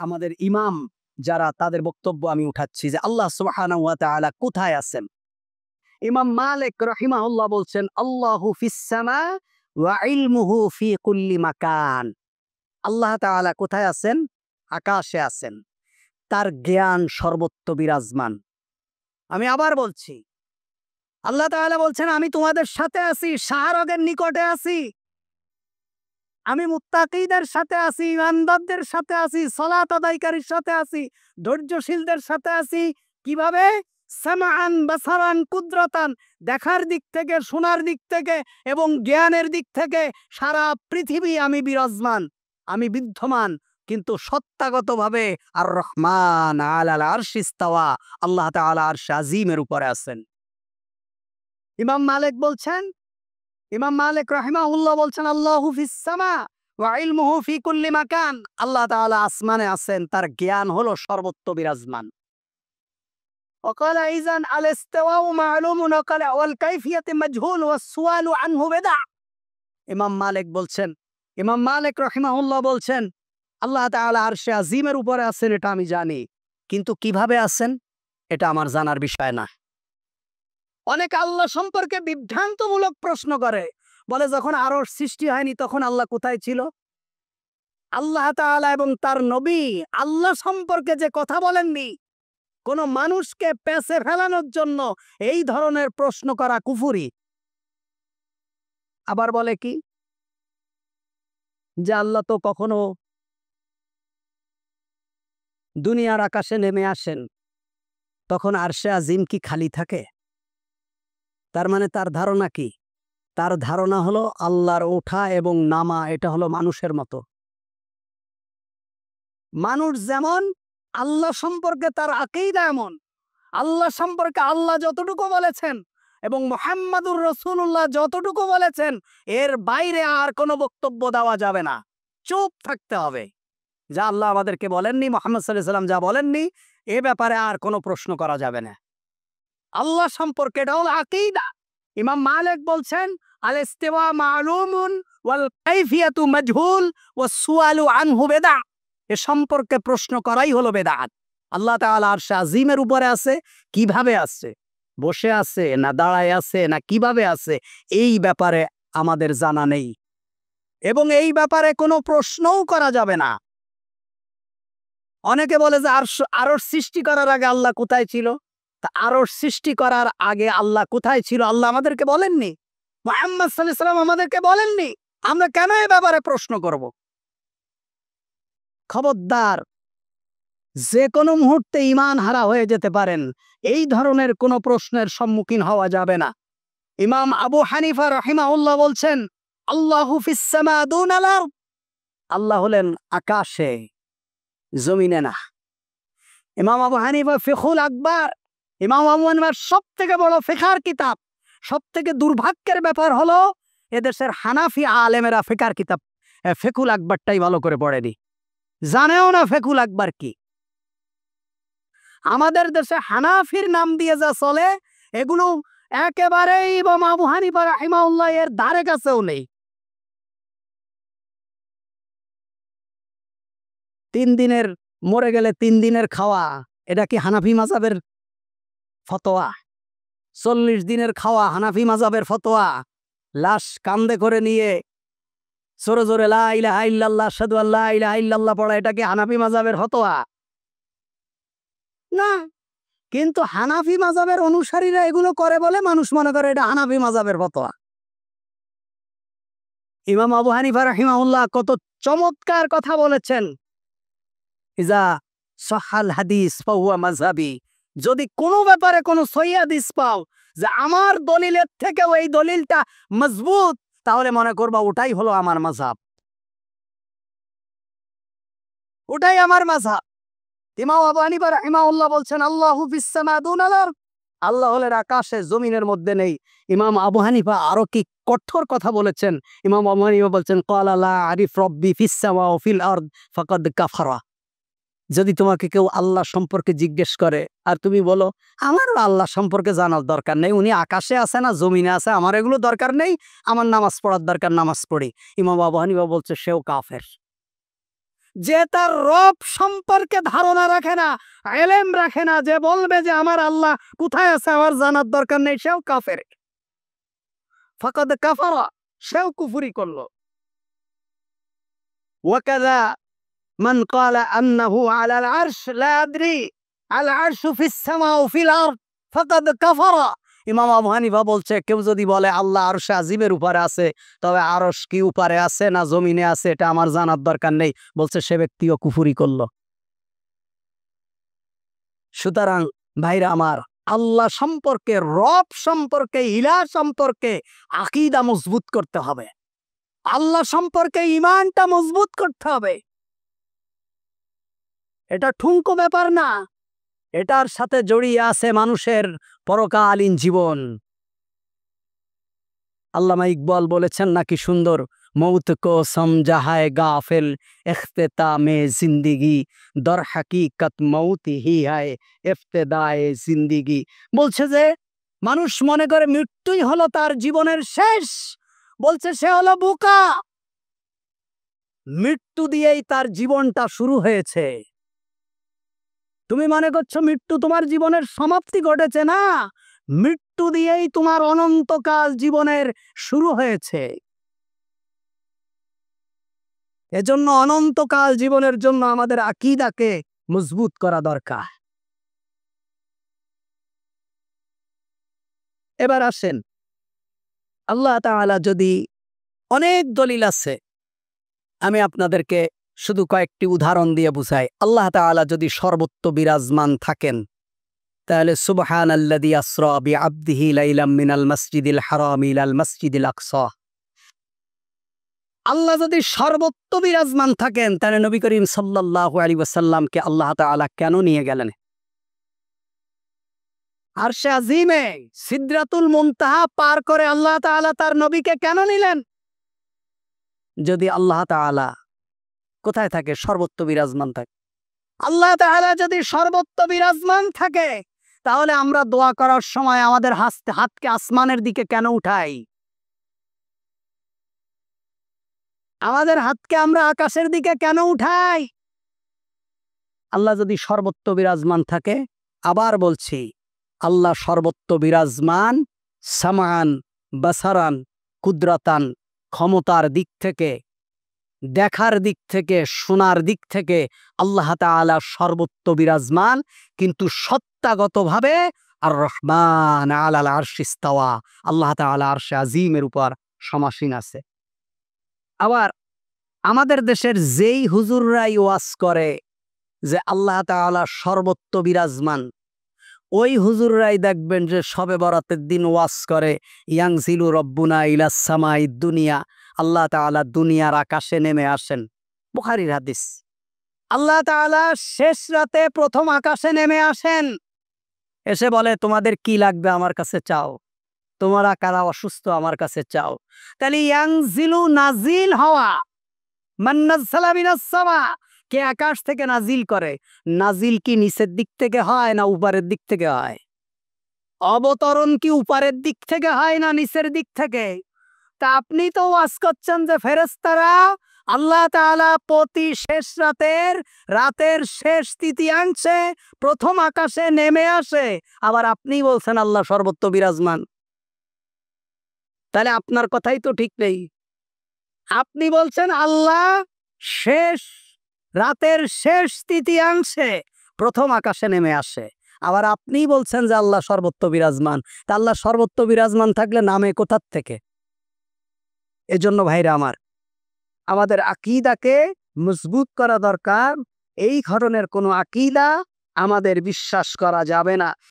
আমাদের ইমাম যারা তাদের বক্তব্য আমি উঠাচ্ছি যে আল্লাহ সুবহানাহু ওয়া তাআলা কোথায় আছেন। ইমাম মালিক রাহিমাহুল্লাহ বলছেন আল্লাহু ফিস সামা ওয়া ইলমুহু ফি কুল্লি মাকান। আল্লাহ তাআলা কোথায় আছেন? আকাশে আছেন। তার জ্ঞান সর্বত্র বিরাজমান। আমি আবার বলছি, আল্লাহ তাআলা বলছেন আমি তোমাদের সাথে আছি, শাহরগের নিকটে আছি। আমি মুত্তাকিদের সাথে আছি, ইমানদারদের সাথে আছি, সালাত আদায়কারীর সাথে আছি, ধৈর্যশীলদের সাথে আছি। কিভাবে? সামাআন বাসারান কুদরাতান, দেখার দিক থেকে, শোনার দিক থেকে এবং জ্ঞানের দিক থেকে সারা পৃথিবী আমি বিরাজমান, আমি বিদ্যমান। কিন্তু সত্তাগতভাবে আর রহমান আলাল আরশি ইস্তাওয়া, আল্লাহ তাআলা আরশে আজিমের উপরে আছেন। ইমাম মালিক রাহিমাহুল্লাহ বলছেন আল্লাহু ফিস সামা ওয়া ইলমুহু ফি কুল্লি মাকান। আল্লাহ তাআলা আসমানে আছেন, তার জ্ঞান হলো সর্বত্র বিরাজমান। وقال إذن الاستواء معلوم وقال والكيفية مجهول والسؤال عنه بدع। ইমাম মালিক রাহিমাহুল্লাহ বলছেন আল্লাহ তাআলা আরশে আজিমের উপরে আছেন, এটা আমি জানি, কিন্তু কিভাবে আছেন এটা আমার জানার বিষয় না। অনেকে আল্লাহ সম্পর্কে বিভ্রান্তমূলক প্রশ্ন করে, বলে যখন আরশ সৃষ্টি হয়নি তখন আল্লাহ কোথায় ছিল? আল্লাহ তাআলা এবং তার নবী আল্লাহ সম্পর্কে যে কথা বলেননি, কোন মানুষকে পেছে ফেলানোর জন্য এই ধরনের প্রশ্ন করা কুফরি। আবার বলে কি যে আল্লাহ তো কখনো দুনিয়ার আকাশে নেমে আসেন, তখন আরশে আজিম কি খালি থাকে? তার মানে তার ধারণা কি? তার ধারণা হলো আল্লাহর ওঠা এবং নামা এটা হলো মানুষের মতো। মানুষ যেমন, আল্লাহ সম্পর্কে তার আকীদা এমন। আল্লাহ সম্পর্কে আল্লাহ যতটুকু বলেছেন এবং মুহাম্মাদুর রাসূলুল্লাহ যতটুকু বলেছেন, এর বাইরে আর কোনো বক্তব্য দেওয়া যাবে না, চুপ থাকতে হবে। যা আল্লাহ আমাদেরকে বলেননি, মুহাম্মদ সাল্লাল্লাহু আলাইহি ওয়াসাল্লাম যা বলেননি, এ ব্যাপারে আর কোনো প্রশ্ন করা যাবে না। আল্লাহ সম্পর্কে এটা হলো আকীদা। ইমাম মালিক বলছেন আল ইস্তিওয়া মালুমুন ওয়াল কাইফিয়াতু মাজহুল ওয়াস সুআলু আনহু বিদআ। এ সম্পর্কে প্রশ্ন করাই হলো বেদাত। আল্লাহ তাআলা আরশে আজিমের উপরে আছে, কিভাবে আছে? বসে আছে না দাঁড়ায় আছে না কিভাবে আছে? এই ব্যাপারে আমাদের জানা নেই এবং এই ব্যাপারে কোনো প্রশ্নও করা যাবে না। অনেকে বলে যে আরশ সৃষ্টি করার আগে আল্লাহ কোথায় ছিল? তা আরশ সৃষ্টি করার আগে আল্লাহ কোথায় ছিল আল্লাহ আমাদেরকে বলেননি, মুহাম্মদ সাল্লাল্লাহু আলাইহি ওয়াসাল্লাম আমাদেরকে বলেননি। আমরা কেন এই ব্যাপারে প্রশ্ন করব? খবরদার, যে কোনো মুহূর্তে ঈমান হারা হয়ে যেতে পারেন, এই ধরনের কোনো প্রশ্নের সম্মুখীন হওয়া যাবে না। ইমাম আবু হানিফা রাহিমাহুল্লাহ বলছেন আল্লাহু ফিস সামা দুনাল আরদ। আল্লাহ হলেন আকাশে, জমিনে না। ইমাম আবু হানিফা ফিকহুল আকবার, ইমাম আবু হানিফার সবথেকে বড় ফিকহার কিতাব। সবথেকে দুর্ভাগ্যের ব্যাপার হলো এদেশের হানাফি আলেমেরা ফিকহার কিতাব ফিকহুল আকবারটাই ভালো করে পড়েনি, জানেও না ফিকহুল আকবার কি। আমাদের দেশে হানাফির নাম দিয়ে যা চলে, এগুলো একেবারেই ইমাম আবু হানিফা রাহিমাহুল্লাহ এর ধারে কাছেও নেই। 3 দিনের মরে গেলে 3 দিনের খাওয়া, এটা কি হানাফি মাযহাবের ফতোয়া? 40 দিনের খাওয়া হানাফি মাযহাবের ফতোয়া। লাশ কান্দে করে নিয়ে জোরে জোরে লা ইলাহা ইল্লাল্লাহ আশহাদু আল্লা ইলাহা ইল্লাল্লাহ পড়া, এটা কি হানাফি মাযহাবের ফতোয়া? না। কিন্তু হানাফি মাযহাবের অনুসারীরা এগুলো করে বলে মানুষ মনে করে এটা হানাফি মাযহাবের ফতোয়া। ইমাম আবু হানিফা রাহিমাহুল্লাহ কত চমৎকার কথা বলেছেন, ইজা সাহাল হাদিস ফাহুয়া মাযহাবি। যদি কোনো ব্যাপারে কোনো সহিহ হাদিস পাও যে আমার দলিলের থেকে ওই দলিলটা মজবুত, তাহলে মনে করবা ওটাই হলো আমার মাযহাব, ওটাই আমার মাযহাব। ইমাম আবু হানিফা রাহিমাহুল্লাহ বলছেন আল্লাহু ফিস সামা দুনাল আরদ। আল্লাহ হলেন আকাশে, জমিনের মধ্যে নেই। ইমাম আবু হানিফা আরো কি কঠোর কথা বলেছেন। ইমাম আবু হানিফা বলছেন ক্বালা লা আরিফ রাব্বি ফিস সামা ওয়া ফিল আরদ ফাকাদ কাফারা। যদি তোমাকে কেউ আল্লাহ সম্পর্কে জিজ্ঞেস করে আর তুমি বলো আমারও আল্লাহ সম্পর্কে জানার দরকার নেই, উনি আকাশে আছে না জমিনে আছে, আমার এগুলো দরকার নেই, আমার নামাজ পড়ার দরকার, নামাজ পড়ি, ইমাম আবু হানিফা বলছে সেও কাফের। যে তার রব সম্পর্কে ধারণা রাখে না, ইলম রাখে না, যে বলবে যে আমার আল্লাহ কোথায় আছে আমার জানার দরকার নেই, সেও কাফের। ফাকাদ কাফারা, সেও কুফরি করলো। ওয়াকাযা মান ক্বালা আন্নাহু আলাল আরশ লা আদরি আল আরশু ফিস সামা ওয়া ফিল আরদ ফাকাদ কাফারা। ইমাম আবু হানিফা বলছে কেউ যদি বলে আল্লাহ আরশে আজিমের উপরে আছে, তবে আরশ কি উপরে আছে না জমিনে আছে এটা আমার জানার দরকার নেই, বলছে সে ব্যক্তিও কুফরি করলো। সুতরাং ভাইরা আমার, আল্লাহ সম্পর্কে, রব সম্পর্কে, ইলাহ সম্পর্কে আকীদা মজবুত করতে হবে। আল্লাহ সম্পর্কে ঈমানটা মজবুত করতে হবে। এটা ঠুনকো ব্যাপার না, এটার সাথে জড়িয়ে আছে মানুষের পরকালীন জীবন। আল্লামা ইকবাল বলেছেন নাকি সুন্দর, মৌত কো সমঝা হায় গাফিল ইখতিতামে জিন্দেগি, দর হাকিকত মৌত হি হায় ইফতেদায়ে জিন্দেগি। বলছে যে মানুষ মনে করে মৃত্যুই হলো তার জীবনের শেষ, বলছে সে হলো বোকা। মৃত্যু দিয়েই তার জীবনটা শুরু হয়েছে। তুমি মনে করছো মৃত্যু তোমার জীবনের সমাপ্তি ঘটেছে, না, মৃত্যু দিয়েই তোমার অনন্তকাল জীবনের শুরু হয়েছে। এজন্য অনন্তকাল জীবনের জন্য আমাদের আকীদাকে মজবুত করা দরকার। এবার আসেন, আল্লাহ তাআলা যদি, অনেক দলিল আছে, আমি আপনাদেরকে শুধু কয়েকটি উদাহরণ দিয়ে বুঝাই। আল্লাহ তাআলা যদি সর্বত্র বিরাজমান থাকেন, তাহলে সুবহানাল্লাযী আসরা বিআবদিহি লাইলাম মিনাল মাসজিদিল হারাম ইলাল মাসজিদিল আকসা। আল্লাহ যদি সর্বত্র বিরাজমান থাকেন, তাহলে নবী করিম সাল্লাল্লাহু আলাইহি ওয়াসাল্লামকে আল্লাহ তাআলা কেন নিয়ে গেলেন আরশে আজিমে? সিদরাতুল মুনতাহা পার করে আল্লাহ তাআলা তার নবীকে কেন নিলেন? যদি আল্লাহ তাআলা কোথায় থাকে? সর্বত্র বিরাজমান থাকে। আল্লাহ তাআলা যদি সর্বত্র বিরাজমান থাকে, তাহলে আমরা দোয়া করার সময় আমাদের হাতকে আসমানের দিকে কেন উঠাই? আমাদের হাতকে আমরা আকাশের দিকে কেন উঠাই? আল্লাহ যদি সর্বত্র বিরাজমান থাকে, আবার বলছি, আল্লাহ সর্বত্র বিরাজমান, সামান, বাসারান, কুদরাতান, ক্ষমতার দিক থেকে, দেখার দিক থেকে, শোনার দিক থেকে আল্লাহ তাআলা সর্বত্র বিরাজমান, কিন্তু সত্তাগতভাবে আর রহমান আলাল আরশি ইস্তাওয়া, আল্লাহ তাআলা আরশে আজিমের উপর সমাসীন আছে। আবার আমাদের দেশের যেই হুজুররাই ওয়াজ করে যে আল্লাহ তাআলা সর্বত্র বিরাজমান, ওই হুজুররাই দেখবেন যে শবে বরাতের দিন ওয়াজ করে ইয়ানজিলু রব্বুনা ইলাস সামাই দুনিয়া, আল্লাহ তাআলা দুনিয়ার আকাশে নেমে আসেন। বুখারীর হাদিস। আল্লাহ তাআলা শেষ রাতে প্রথম আকাশে নেমে আসেন, এসে বলে তোমাদের কি লাগবে আমার কাছে চাও, তোমরা কারা অসুস্থ আমার কাছে চাও। তাহলে ইয়ানজিলু, নাজিল হওয়া, মান নাযালা মিনাস সামা, কে আকাশ থেকে নাজিল করে? নাজিল কি নিচের দিক থেকে হয় না উপরের দিক থেকে হয়? অবতরণ কি উপরের দিক থেকে হয় না নিচের দিক থেকে? তা আপনি তো ওয়াজ করছেন যে ফেরেশতারা আল্লাহ তাআলা প্রতি শেষ রাতের শেষ তৃতীয়াংশে প্রথম আকাশে নেমে আসে, আবার আপনি বলছেন আল্লাহ সর্বত্র বিরাজমান। তাহলে আপনার কথাই তো ঠিক নেই। আপনি বলছেন আল্লাহ রাতের শেষ তৃতীয়াংশে প্রথম আকাশে নেমে আসে, আবার আপনি বলছেন যে আল্লাহ সর্বত্র বিরাজমান। তা আল্লাহ সর্বত্র বিরাজমান থাকলে নামে কোথার থেকে? এজন্য ভাইরা আমার, আমাদের আকীদাকে মজবুত করা দরকার। এই ধরনের কোনো আকীদা আমাদের বিশ্বাস করা যাবে না।